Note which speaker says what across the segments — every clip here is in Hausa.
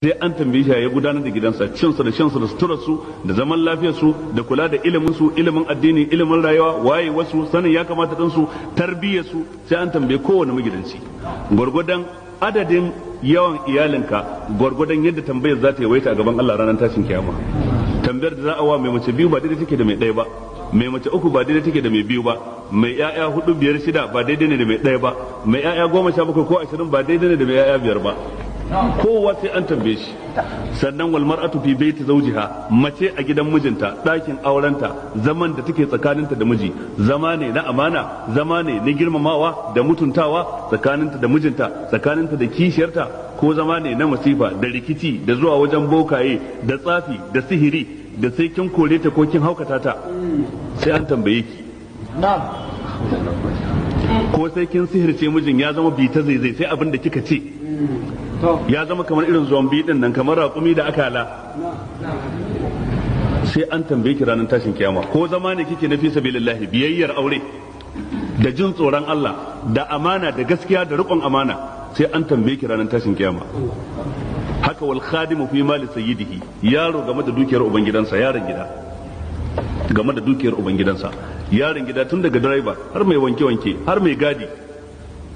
Speaker 1: sai an tambaye shi ya gudanar da gidansa, cinsu da shansu da suturarsu da zaman lafiyarsu da kula da iliminsu, ilimin addini, ilimin rayuwa, waye wasu sanin ya kamata ɗinsu, tarbiyyarsu, sai an tambaye kowane magidanci gwargwadon adadin yawan iyalinka gwargwadon yadda tambayar za ta yawaita a gaban Allah ranar tashin kiyama. Tambayar da za a wa mai mace biyu ba daidai take da mai ɗaya ba, mai mace uku ba daidai take da mai biyu ba, mai ƴaƴa hudu biyar shida ba daidai ne da mai ɗaya ba, mai ƴaƴa 17 ko 20 ba daidai ne da mai ƴaƴa 5 ba. Kowa sai an tambaye shi. Sannan wal mar'atu fi baiti zawjiha, mace a gidan mijinta, ɗakin aurenta, zaman da take tsakaninta da miji, zama ne na amana, zama ne na girmamawa da mutuntawa tsakaninta da mijinta, tsakaninta da kishiyarta, ko zama ne na masifa da rikici da zuwa wajen bokaye da tsafi da sihiri da sai kin kore ta ko kin haukata ta, sai an tambaye ki. Ko sai kin sihirce mijin ya zama bi ta zaizai sai abin da kika ce, ya zama kamar irin zombi din nan, kamar raƙumi da akala, sai an tambaye ki ranar tashin kiyama. Ko zama ne kike na fi sabilillahi, biyayyar aure da jin tsoron Allah da amana da gaskiya da riƙon amana, sai an tambaye ki ranar tashin kiyama. Haka wal khadimu fi mali sayyidihi, yaro game da dukiyar ubangidansa, yaron gida game da dukiyar ubangidansa, yaron gida tun daga direba har mai wanke-wanke har mai gadi,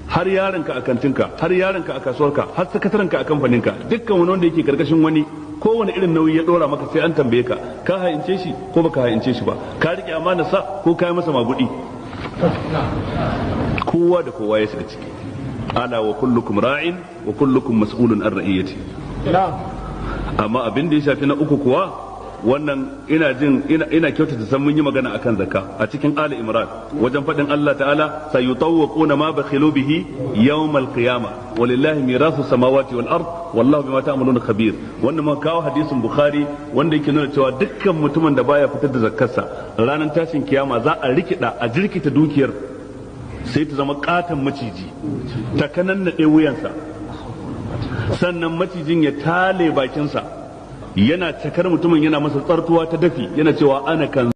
Speaker 1: har yaronka a kantinka, har yaronka a kasuwarka, har sakatarenka a kamfaninka, dukkan wani wanda yake karkashin wani, kowane irin nauyi ya dora maka sai an tambaye ka, ka hayince shi ko baka hayince shi ba, ka rike amana sa ko ka yi masa magudi. Kowa da kowa ya shiga ciki. Ala wa kullukum ra'in wa kullukum mas'ulun an ra'iyati. Amma abin da ya shafi na uku kuwa, wannan ina kyautata san mun yi magana akan zakka a cikin Ali Imran wajen faɗin Allah ta'ala sayutawquna ma bakhilu bihi yawm al-qiyamah walillahi mirasu samawati wal ard wallahu bima ta'maluna khabir. Wannan ma kawo hadisin Bukhari wanda yake nuna cewa dukkan mutumin da baya fitar da zakkarsa ranar tashin kiyama za a rikida a jirkita dukiyar sai ta zama katon maciji ta kanannade wuyansa, sannan macijin ya tale bakinsa yana cakar mutumin, yana masa tsartuwa ta dafi, yana cewa ana kan